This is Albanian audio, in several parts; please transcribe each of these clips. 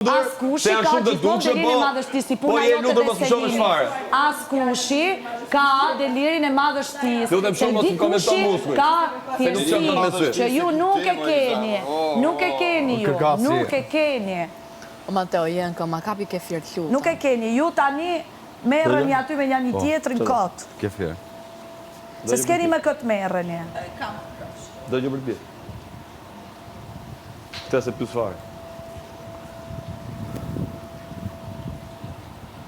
Askushi ka gjithmonë delirin e madhështisë, si puna jote dhe Selinit. Askushi ka delirin e madhështisë, se dikushi ka thjeshtësi, që ju nuk e keni. Nuk e keni ju, nuk e keni. O Mateo, jenë ka ma kapi kefir të luta. Nuk e keni, ju tani merreni aty me një tjetrin kot. Kefir. Se s'keni me këtë merreni. Do një përbjet. Këta se plus farë.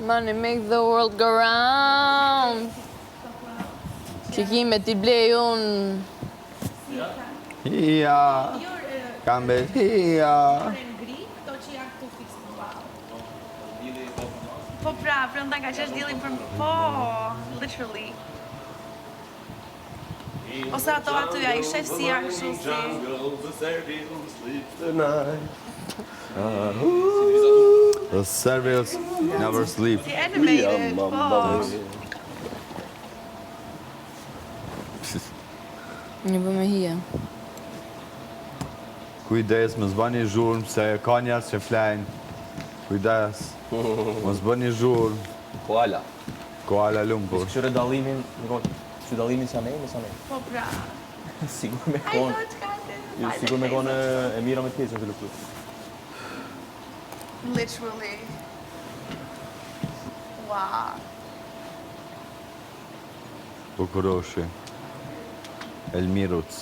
Money make the world go round. Kikime t'i blej unë. Hia. Kambe, hia. Po pra, brënda nga që është dili për... Po, literally. Ose ato aty, a i shef si janë kështu si... The Serbians never sleep. Si animated, po. Një bë me hije. Kujdes, mos bëni zhurmë, se ka njerëz që flajnë. Kujdes, mos bëni zhurmë. Koala. Koala lumpur. Këshyre dalimin, që dalimin sa ne, sa ne. Po pra. Sigur me I konë. know it's content. Sigur me konë e mira me të keqen të lukut. Literally. Wow. Bukuroshi. Elmiruc.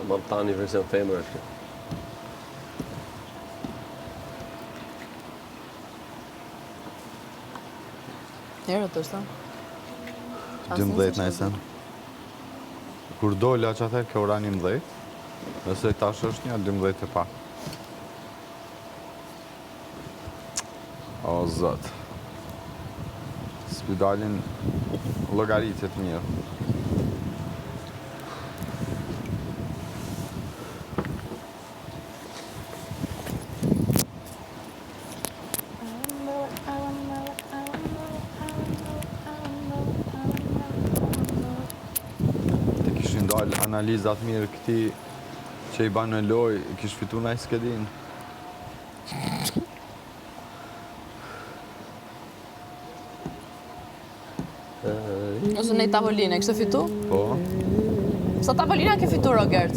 Më tani version femër është kjo. Herët është, 12 nëjsen. Kur dolla që atër kjo ora 11, nëse tash është një 12 e pa. O, zot. Spidalin llogaritjet mirë. Të kishin dalë analizat mirë këti që i banë në loj, kish fitu na i skedin. Ose nej tavolinë, kështë fitu? Po, Sa tavolina ke fitu, Rogert?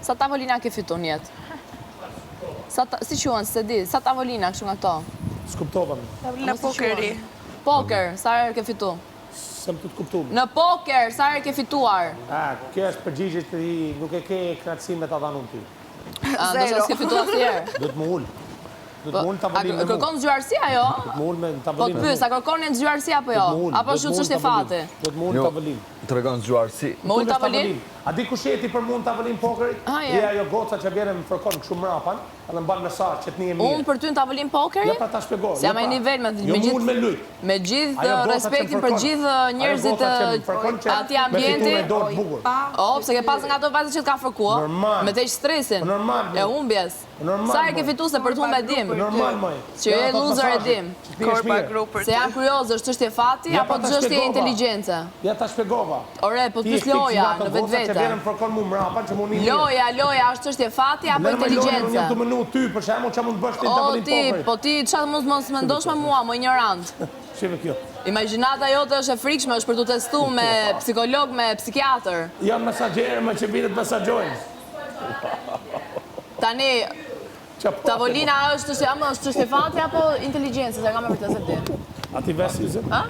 Sa tavolina ke fitu njetë? Si quen, se di, sa tavolina kështu nga këto? S'kuptova. Në pokeri. Poker, sa herë ke fitu? Se më të kuptuar. Në poker, sa herë ke fituar? Kjo është përgjigje të i nuk e ke knatësi me ta dhanë unë ty. Do të s'ke fituar si herë? Do të më ullë. Do të më ullë A tavolinë me mu. kërkon zgjuarësi ajo? Do të më ullë me Po tavolinë të me pys, a kërkon një zgjuarësi apo jo? Apo shumë ç'është e fati? Do të më ullë tavolinë. të regon zgjuarësi. Më ullë tavolin? A di kush jeti për mund tavolinë pokerit? Ah, je. Je ajo goca që vjen më fërkon kështu mrapan, edhe mban mesazh që të nije mirë. Unë për ty në tavolin pokeri? Ja pra ta shpjegoj. Se jam e nivel me Jo më ullë me lut. me gjithë Ajo goca që respektin më për fërkon. gjithë njerëzit Ajo goca që më fërkon që ati me ambienti. fitur e dorë të bukur. O, pse ke pas nga ato vajzat që t'ka fërkua? Normal. Me të stresin. Normal, E humbjes. Normal, Sa herë ke moj. fitu se për të humbë e dim? Normal, moj. Që je loser e dim. Korba grupër. Se jam kurioz, është çështje fati Ja, apo pa ta çështje shpjegova. inteligjencë? Ja ta shpjegova. Ore, po Ti t'pyes je fiks loja nga ato në goca që vetvete. vjen më fërkon mu mrapan që mu një mirë. Loja është çështje fati apo Unë jam inteligjencë? të mënu ty, për shembull, që mund bësh ti O tavolinë ti, pokerit. po ti çfarë mos mendosh me mua, më ignorant. Shive kjo. Imagjinata jote është e frikshme, është për t'u testuar me psikolog, me psikiatër. Jam mesazherë më që vitet mesazhojnë. Tani, Qa po? tavolina është çështje fati apo inteligjencë, se kam me vërtet se di. A ti ves yzë? Ha?